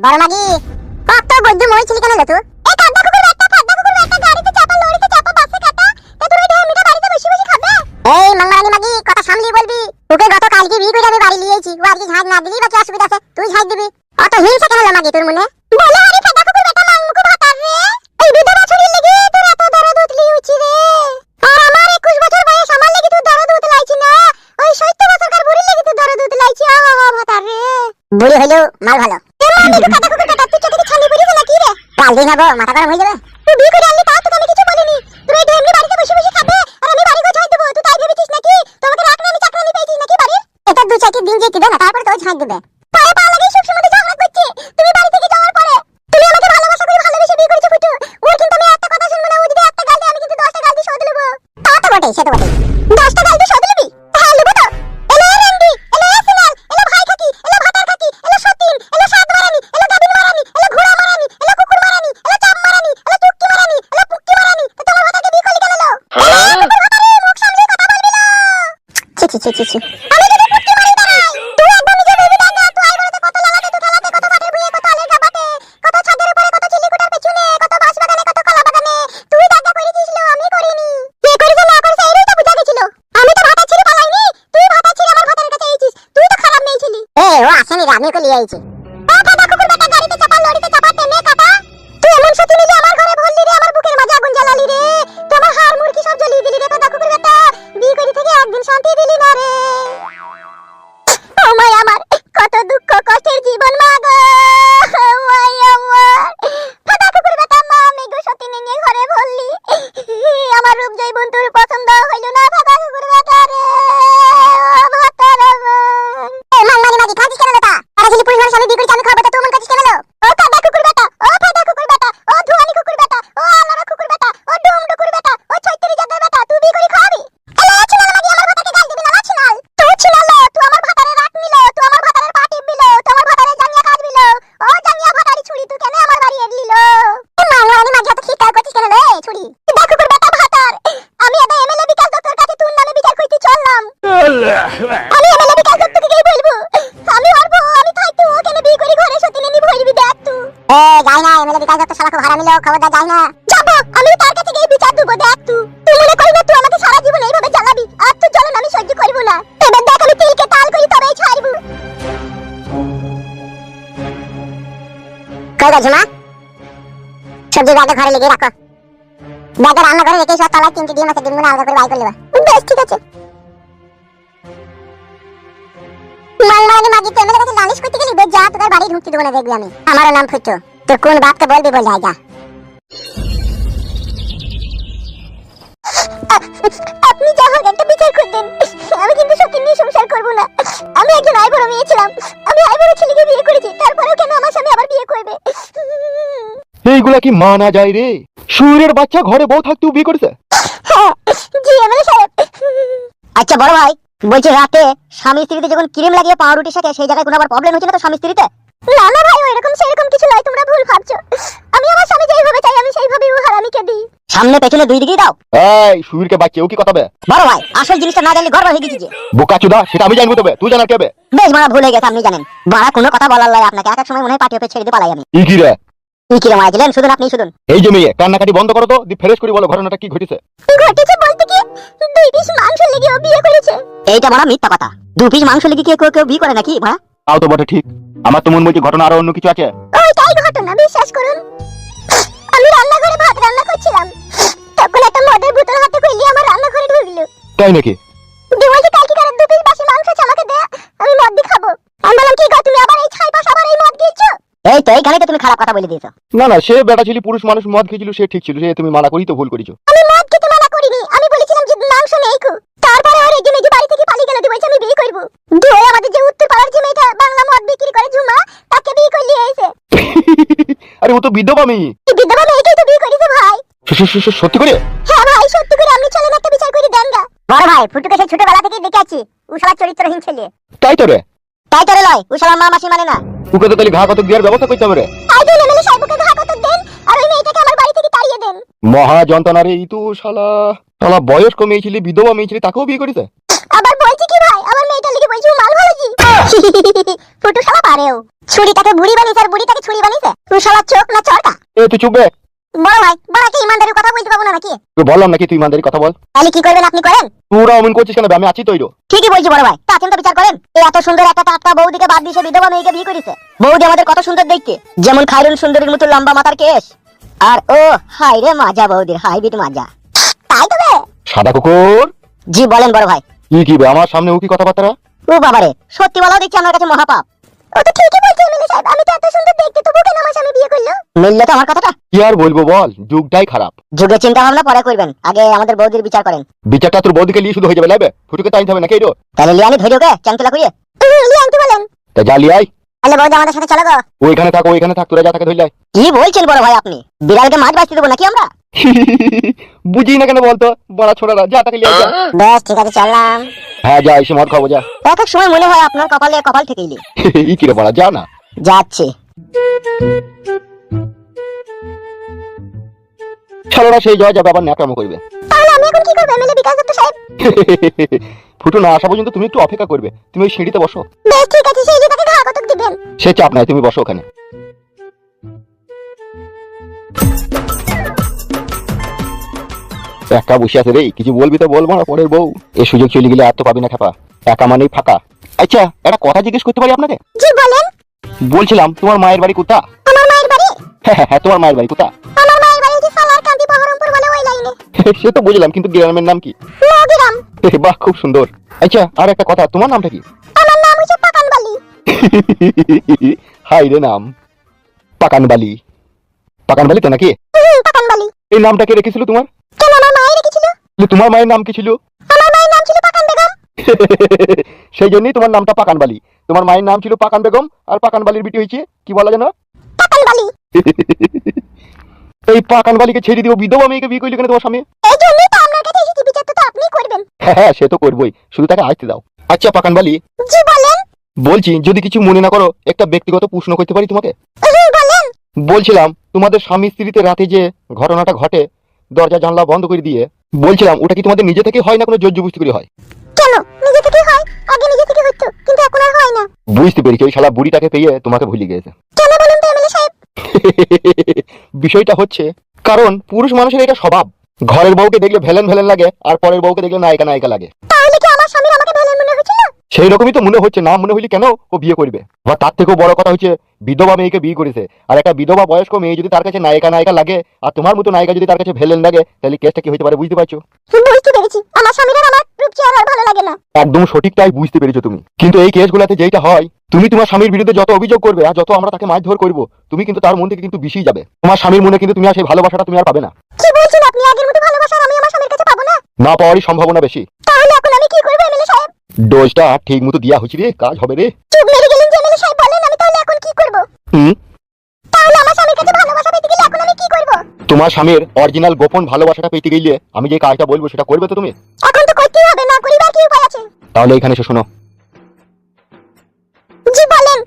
বড় মাগি কত বৈদ্য মই ছিলি কেন তুই? এই কাঁদা কুকুর একটা গাড়িতে চাপা লরিতে চাপা বাসে কাটা তা তুই এটা মিটা বাড়িতে বসে বসে খাবে? এই মঙ্গলানি মাগি কথা সামলি বলবি। তোকে গত কালকে বিয়ে করে আমি বাড়ি লিয়েছি, ও আজকে ঝাড় না দিলি বা কি অসুবিধা আছে? তুই ঝাড় দিবি, অত হিংসা কেন মাগি তোর মনে? বলে আরে কাঁদা কুকুর বেটা মাংমুকু ভাতার রে, এই বিধবা ছড়ি লাগি তোর এত দরদ উতলি উচি রে। আর আমার 21 বছর বয়স, আমার লাগি তুই দরদ উতলাইছি না, ওই 70 বছরকার বুড়ি লাগি তুই দরদ উতলাইছি। ভাতার রে বুড়ি হইলো মাল ভালো। কাল দিন হবো মাথা গরম হয়ে যাবে। তুই বিয়ে করে আনলি তাও তোকে আমি কিছু বলিনি, তুই এই ঢেমনি বাড়িতে বসে বসে খাবে আর আমি বাড়ি ঘর ঝাড় দেবো। তুই তাই ভেবেছিস নাকি তোমাকে রাখরানি চাকরানি পেয়েছিস নাকি বাড়ির? এটা দু চারটি দিন যেতে দে না, তারপরে তো ঝাড় দেবে। পায়ে পা লাগিয়ে সব সময় ঝগড়া করছি তুমি বাড়ি থেকে যাওয়ার পরে। তুমি আমাকে ভালোবাসা করে ভালোবেসে বিয়ে করেছো ফুটু, ওর কিন্তু আমি একটা কথা শুনবো না। ও যদি একটা গাল দেয় আমি কিন্তু 10টা গাল দিয়ে শোধ নেব। তা তো বটেই, সে তো বটেই। 10টা গাল দিয়ে শোধ নিবি? হ্যাঁ নেব তো। এলো রঙ্গি, এলো সিনাল, এলো ভাই কাকি, এলো ভাতার কাকি, এলো সতীন, এলো সাত মারানি, এলো গাবিন মারানি, এলো ঘোড়া মারানি, এলো কুকুর মারানি, এলো চাপ মারানি, এলো চুক্কি মারানি, এলো পুক্কি মারানি। তো তোমার ভাতাকে বিয়ে করলি কেন লো? মুখ সামলে কথা বলবি না। ছি ছি ছি ছি ছি। আমি যদি পুক্কি মারি দাঁড়াই, তুই একদম নিজে ভেবে দেখ না। তুই আই বলতে কত লাগাতে তো খেলাতে, কত ফাটে বুয়ে, কত আলেগা বাতে, কত ছাদের উপরে, কত চিলিকুটার পেছনে, কত বাঁশ বাগানে, কত কলা বাগানে। তুই দেখা করেছিস লো, আমি করিনি। কে করেছে না করেছে এইটাই তো বুঝা গেছিল। আমি তো ভাতা ছেড়ে পালাইনি, তুই ভাতা ছেড়ে আমার ভাতার কাছে আইছিস। তুই তো খারাপ মেয়ে ছিলি। ও আসেনি রে, আমি ওকে নিয়ে আইছি। ও কাদা কুকুর বেটা গাড়িতে চাপা লরিতে চাপা টেনে কাটা, তুই এমন সত্যি নিলি আমার ঘরে ভরলি রে, আমার বুকের মাঝে আগুন জ্বালালি রে। তুই আমার হাড় মুরকি সব জ্বালিয়ে দিলি রে কাদা কুকুর বেটা। বিয়ে করে থেকে একদিন শান্তি দিলি না রে। ও মাই আমার কত দুঃখ কষ্টের জীবন মা গো। ওই আমার কাদা কুকুর বেটা মা আমি গো সত্যি নিয়ে ঘরে ভরলি। আমার রূপ জৈবন তোর পছন্দ হইল না কাদা কুকুর বেটা রে। ও ভাতার আমার এই মাংমানি মাগি খাচ্ছিস কেন বেটা? আরে ছেলে পুরুষ মানুষ আমি বিয়ে করেছি, আমি খাবো, তুই মন করছিস কেন লো? ও কাদা কুকুর বেটা, ও ফাদা কুকুর বেটা, ও ধুয়ানি কুকুর বেটা, ও আলারা কুকুর বেটা, ও ডুম ডুকুর বেটা, ও ছয়ত্রি জাতের বেটা, তুই বিয়ে করে খাবি? এলা ছিনাল মাগি আমার ভাতাকে গাল দিবি না ছিনাল। তুই ছিনাল লো, তুই আমার ভাতারে রাখ নিলো, তুই আমার ভাতারে পাটি বিলো, তুই আমার ভাতারে জাঙ্গিয়া কাজ বিলো। ও জাঙ্গিয়া ভাতারি ছুরি তুই কেন আমার বাড়ি এলি লো? এই মাংমানি মাগি এত খিটাল করছিস কেন লো? এই ছুরি কাদা কুকুর বেটা ভাতার। আমি এটা এমএলএ বিকাশ দত্তর কাছে তোর নামে বিচার করতে চললাম। আমি এমএলএ বিকাশ দত্তকে গিয়ে বলবো আমি পারবো, আমি থাকতে ও কেন বিয়ে করে ঘরে সত্যি নিয়ে ভরবি দেখ তুই। এ যাই না, এমএলএ বিকাশ দত্ত শালাকে ভাড়া নিলো, খবরদার যাই না। যাব, আমি তার কাছে গিয়ে বিচার দেব দেখ তুই। তুই মনে করি না তুই আমাকে সারা জীবন এইভাবে জ্বালাবি? আর তুই জ্বলন আমি সহ্য করব না। এবার দেখ আমি তিলকে তাল করি তবেই ছাড়বো। কই গেছ মা? সবজি ব্যাগে ঘরে লেগে রাখো। ব্যাগে রান্না করে রেখে সব তলায় 3টি ডিম আছে, ডিমগুলো আলাদা করে বাই করে নেবা। বেশ ঠিক আছে। মাংমানি মাগি তো এমএলএ কাছে নালিশ করতে গেলি, বেশ যা তোদের বাড়ি ঢুকতে দেব না দেখবি আমি। আমারও নাম ফুটো, তোর কোন বাপকে বলবি বল যা। আপনি যা হোক একটা বিচার করে দেন, আমি কিন্তু সত্যি নিয়ে সংসার করব না। আমি একজন আই বড় মেয়ে ছিলাম, আমি আই বড় ছেলেকে বিয়ে করেছি, তারপরেও কেন আমার স্বামী আবার বিয়ে করবে? এইগুলা কি মানা যায় রে? শুয়োরের বাচ্চা ঘরে বউ থাকতেও বিয়ে করেছে? হ্যাঁ জি এমএলএ সাহেব। আচ্ছা বড় ভাই বলছি, রাতে স্বামী স্ত্রীতে যখন ক্রিম লাগিয়ে পাউরুটি শাকে সেই জায়গায় কোনো আবার প্রবলেম হচ্ছে না তো স্বামী স্ত্রীতে? না না ভাই, এরকম সেরকম কিছু নয়, তোমরা ভুল ভাবছো। আমি আমার স্বামী যেইভাবে চাই আমি সেইভাবেই ও হারামিকে দিই। সামনে পেছনে দুই দিকেই দাও। এই শুয়োরকে বাচ্চা ও কি কথাবে? বড় ভাই আসল জিনিসটা না জানলে গর্ব হয়ে গেছি যে। বোকাচোদা, সেটা আমি জানবো তবে তুই জানার কে হবে? বেশ বড় ভুল হয়ে গেছে, আপনি জানেন। বড় কোনো কথা বলার লয় আপনাকে, এক এক সময় মনে হয় পাটি উপরে ছেড়ে দিয়ে পালাই আমি। ই কি রে? কি কি রে মারা গেলেন? শুধু আপনি শুনুন। এই যে মেয়ে কান্নাকাটি বন্ধ করো তো, দি ফ্রেশ করে বলো ঘটনাটা কি ঘটেছে। ঘটেছে বলতে কি, 2 পিস মাংস লেগে ও বিয়ে করেছে। এইটা বড় মিথ্যা কথা। 2 পিস মাংস লেগে কি কেউ বিয়ে করে নাকি ভাই? তাও তো বটে ঠিক। আমার তো মন বলছে ঘটনা আরো অন্য কিছু আছে। ওইটাই ঘটনা, বিশ্বাস করুন। আমি রান্নাঘরে ভাত রান্না করছিলাম, তখন একটা মদের বোতল হাতে কইলি আমার রান্নাঘরে ঢুকলো। তাই নাকি? দিওয়ালি কালকে করে 2 পিস বাসি মাংস আছে, আমাকে দে, আমি মদ দি খাবো। আমি বললাম কি গো তুমি আবার এই ছাই পাশ আবার এই মদ গিলছো? এই তো এইখানে তো তুমি খারাপ কথা বলে দিয়েছো। না না, সে বেটা ছিল পুরুষ মানুষ, মদ খেয়েছিল, সে ঠিক ছিল, সে তুমি মানা করি তো ভুল করেছো। আমি মদ খেতে মানা করিনি, আমি বলেছিলাম যে মাংস নেই কো। তারপরে ওর এই যে বাড়ি থেকে পালিয়ে গেল, বলছে আমি বিয়ে করব। ধরে আমাদের যে উত্তর পাড়ার যে মেয়েটা বাংলা মদ বিক্রি করে ঝুমা, তাকে বিয়ে করলি এসে। আরে ও তো বিধবা মেয়ে। এই বিধবা মেয়েকেই তো বিয়ে করেছে ভাই। সত্যি করে? হ্যাঁ ভাই সত্যি করে। আপনি চলেন একটা বিচার করে দেন গা। বড় ভাই ফুটুকে সেই ছোটবেলা থেকেই দেখে আছি, ও শালা চরিত্রহীন ছেলে। তাই তো রে? তাই তো রে লয়, ও শালা মা মাসি মানে না। ওকে তো তাহলে ঘা কত দেওয়ার ব্যবস্থা করতে হবে রে। তাই তো এমএলএ সাহেবকে ঘা কত দেন আর ওই মেয়েটাকে আমার বাড়ি থেকে তাড়িয়ে দেন। মহা যন্ত্রণা রে, এই তো শালা শালা বয়স্ক মেয়ে ছিল, বিধবা মেয়ে ছিল, তাকেও বিয়ে করেছে। আবার বলছি কি ভাই, আমার মেয়েটা লিখে বলছি ও মাল ভালো জি। ফুটু শালা পারেও ছুরিটাকে বুড়ি বানিয়েছে আর বুড়িটাকে ছুরি বানিয়েছে। তুই শালা চোখ না চরকা? এ তুই চুপ বে। বড় ভাই বড়কে ইমানদারির কথা বলতে পাবো না নাকি? তুই বললাম নাকি তুই ইমানদারি কথা বল। তাহলে কি করবেন আপনি করেন? তোরা অমন করছিস কেন? আমি আছি তো ইরো। ঠিকই বলছি বড় ভাই, তাকেন তো বিচার করেন। এই এত সুন্দর একটা টাটকা বৌদিকে বাদ দিয়ে সে বিধবা মেয়েকে বিয়ে করেছে। বৌদি আমাদের কত সুন্দর দেখতে, যেমন খায়রুল সুন্দরীর মতো লম্বা মাথার কেশ। আর ও হাই রে মাজা বৌদির, হাই বিট মাজা। তাই তো বে। সাদা কুকুর। জি বলেন বড় ভাই। কি বে আমার সামনে ও কি কথাবার্তা? ও বাবারে, সত্যি বলাও দেখছি আমার কাছে মহাপাপ। ও তো ঠিকই বলছে এমএলএ সাহেব, আমি তো এত সুন্দর দেখতে, তবু কেন আমার স্বামী বিয়ে করলো? মিললে তো আমার কথাটা। কি আর বলবো বল, যুগটাই খারাপ। যুগের চিন্তা ভাবনা পরে করবেন, আগে আমাদের বৌদির বিচার করেন। বিচারটা তোর বৌদিকে নিয়ে শুধু হয়ে যাবে লাগবে, ফুটুকে তাই হবে নাকি ইরো? তাহলে লিয়ানি ধরে ওকে চ্যাংতলা করিয়ে লিয়ানতে বলেন। তা জালি আই। তাহলে বৌদি আমাদের সাথে চলো গো। ওইখানে থাক, ওইখানে থাক, তোরা যা থাকে ধরলাই। কি বলছেন বড় ভাই আপনি? বিড়ালকে মাছ বাঁচতে দেবো নাকি আমরা? বুঝি না কেন বলতো, বড়া ছোড়ারা যা তাকে লিয়ে যা। বেশ ঠিক আছে চললাম। হ্যাঁ যা, এসে মদ খাবো যা। এক এক সময় মনে হয় আপনার কপালে কপাল ঠেকেইলি। ই কি রে বড়া, যা না। যাচ্ছি। ছাড়া সেই জয় যাবে আবার ন্যাকামো করবে। তাহলে আমি এখন কি করব এমএলএ বিকাশ দত্ত সাহেব? ফুটু না আসা পর্যন্ত তুমি একটু অপেক্ষা করবে, তুমি ওই সিঁড়িতে বসো। বেশ ঠিক আছে, সেই লিটাকে ঘা কত দিবেন? সে চাপ নাই, তুমি বসো ওখানে। একা বসে আছে রে, কিছু বলবি তো বলবো না পরের বউ। এই সুযোগ চলে গেলে আর তো পাবি না খেপা, একা মানেই ফাঁকা। আচ্ছা একটা কথা জিজ্ঞেস করতে পারি আপনাকে? জি বলেন। বলছিলাম তোমার মায়ের বাড়ি কোথা? আমার মায়ের বাড়ি? হ্যাঁ তোমার মায়ের বাড়ি কোথা? আমার মায়ের বাড়ি হচ্ছে সালারকান্দি বহরমপুর বলে ওই লাইনে। সে তো বুঝলাম, কিন্তু গ্রামের নাম কি? নগিরাম। বাহ খুব সুন্দর। আচ্ছা আর একটা কথা, তোমার নামটা কি? আমার নাম হচ্ছে পাকানবালি। হাই রে নাম পাকানবালি। পাকানবালি তো নাকি? পাকানবালি। এই নামটা কে রেখেছিল তোমার? কেন আমার মায়ের রেখেছিল? তোমার মায়ের নাম কি ছিল? আমার মায়ের নাম ছিল পাকান বেগম। সেই জন্যই তোমার নামটা পাকানবালি। তোমার মায়ের নাম ছিল পাকান বেগম, আর পাকানবালির বিটি হয়েছে কি বলা জানো? পাকানবালি। এই পাকানবালিকে ছেড়ে দিও, বিধবা মেয়েকে বিয়ে করলি কেন তোমার স্বামী? এই জন্যই তো আপনার কাছে এসেছি, বিচার তো আপনিই করবেন। হ্যাঁ সে তো করবোই, শুধু তাকে আসতে দাও। আচ্ছা পাকানবালি, জি বলেন। বলছি যদি কিছু মনে না করো, একটা ব্যক্তিগত প্রশ্ন করতে পারি তোমাকে? বলেন। বলছিলাম তোমাদের স্বামী স্ত্রীতে রাতে যে ঘটনাটা ঘটে, দরজা জানলা বন্ধ করে দিয়ে, বলছিলাম ওটা কি তোমাদের নিজে থেকে হয় না কোনো জোর জবরদস্তি করে হয়? কেন নিজে থেকে হয়? আগে নিজে থেকে হতো, কিন্তু এখন আর হয় না। বুঝতে পেরেছি, ওই শালা বুড়িটাকে পেয়ে তোমাকে ভুলে গেছে। কেন বলুন তো এমএলএ সাহেব? বিষয়টা হচ্ছে, কারণ পুরুষ মানুষের এটা স্বভাব, ঘরের বউকে দেখলে ভেলেন ভেলেন লাগে, আর পরের বউকে দেখলে নায়িকা নায়িকা লাগে। তাহলে কি আমার স্বামীর আমাকে ভেলেন মনে হয়েছিল? সেই রকমই তো মনে হচ্ছে, না মনে হইলে কেন ও বিয়ে করবে? বা তার থেকেও বড় কথা হচ্ছে, বিধবা মেয়েকে বিয়ে করেছে, আর একটা বিধবা বয়স্ক মেয়ে যদি তার কাছে নায়িকা নায়িকা লাগে, আর তোমার মতো নায়িকা যদি তার কাছে ভেলেন লাগে, তাহলে কেসটা কি হতে পারে বুঝতে পারছো? বুঝতে পেরেছি, আমার স্বামীর আর আমার রূপ চেহারা আর ভালো লাগে না। একদম সঠিকটাই বুঝতে পেরেছো তুমি। কিন্তু এই কেসগুলোতে যেটা হয়, তুমি তোমার স্বামীর বিরুদ্ধে যত অভিযোগ করবে আর যত আমরা তাকে মারধর করবো, তুমি কিন্তু তার মন থেকে কিন্তু বিষই যাবে। তোমার স্বামীর মনে কিন্তু তুমি আর সেই ভালোবাসাটা তুমি আর পাবে না। কি বলছেন আপনি? আগের মতো ভালোবাসা আমি আমার স্বামীর কাছে পাবো না? না পাওয়ারই সম্ভাবনা বেশি। তাহলে এখন আমি কি করব এমএলএ সাহেব? ডোজটা ঠিক মতো দিয়া হচ্ছে রে, কাজ হবে রে। চুপ মেরে গেলেন যে এমএলএ সাহেব, বলেন আমি তাহলে এখন কি করব? তাহলে আমার স্বামীর কাছে ভালোবাসা পেতে গেলে এখন আমি কি করব? তোমার স্বামীর অরিজিনাল গোপন ভালোবাসাটা পেতে গেলে আমি যে কাজটা বলবো সেটা করবে তো তুমি? এখন তো করতেই হবে, না করিবার কি উপায় আছে? তাহলে এখানে এসে শোনো। জি বলেন।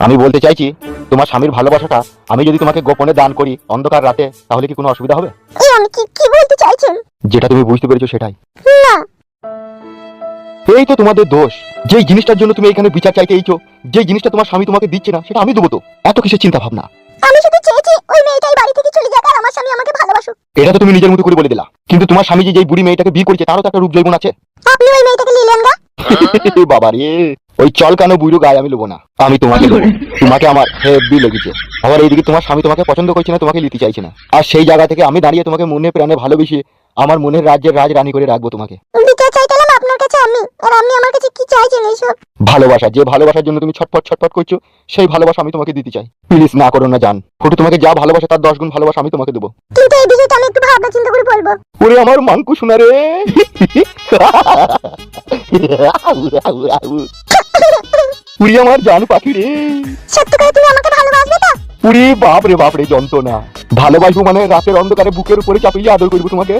আমি বলতে চাইছি, তোমার স্বামীর ভালোবাসাটা আমি যদি তোমাকে গোপনে দান করি অন্ধকার রাতে, তাহলে কি কোনো অসুবিধা হবে? এই আমি কি বলতে চাইছেন? যেটা তুমি বুঝতে পেরেছো সেটাই। না। এই তো তোমাদের দোষ, যেই জিনিসটার জন্য তুমি এখানে বিচার চাইতে এইছো, যেই জিনিসটা তোমার স্বামী তোমাকে দিচ্ছে না, সেটা আমি দেবো তো। এত কিসের চিন্তা ভাবনা? আমি শুধু চেয়েছি ওই মেয়েটাই বাড়ি থেকে চলে যাক আর আমার স্বামী আমাকে ভালোবাসুক। এটা তো তুমি নিজের মতো করে বলে দিলা, কিন্তু তোমার স্বামী যে যেই বুড়ি মেয়েটাকে বিয়ে করেছে তারও তো একটা রূপ জৈবন আছে। আপনি ওই মেয়েটাকে নিলেন গা? বাবা রে, ওই চল কানো বুড়ো গায়ে আমি লোবো না, আমি তোমাকে লোবো। তোমাকে আমার হেভি লেগেছে। আবার এইদিকে তোমার স্বামী তোমাকে পছন্দ করছে না, তোমাকে নিতে চাইছে না, আর সেই জায়গা থেকে আমি দাঁড়িয়ে তোমাকে মনে প্রাণে ভালোবেসে আমার মনের রাজ্যের রাজ রানী করে রাখবো তোমাকে। বিচার চাইতাম আপনার কাছে আমি, আর আপনি আমার কাছে কি চাইছেন এইসব? ভালোবাসা, যে ভালোবাসার জন্য তুমি ছটফট ছটফট করছো, সেই ভালোবাসা আমি তোমাকে দিতে চাই। প্লিজ না করো না জান, ফুটু তোমাকে যা ভালোবাসা তার 10 গুণ ভালোবাসা আমি তোমাকে দেবো। কিন্তু এই বিষয়টা আমি একটু ভাবনা চিন্তা করে বলবো। ওরে আমার মাংকু শোনা রে। উড়ি আমার জান পাখি রে। সত্যি করে তুমি আমাকে ভালোবাসবে তো? উড়ি বাপ রে যন্ত্রণা। ভালোবাসবো মানে রাতের অন্ধকারে বুকের উপরে চাপিয়ে আদর করবো তোমাকে।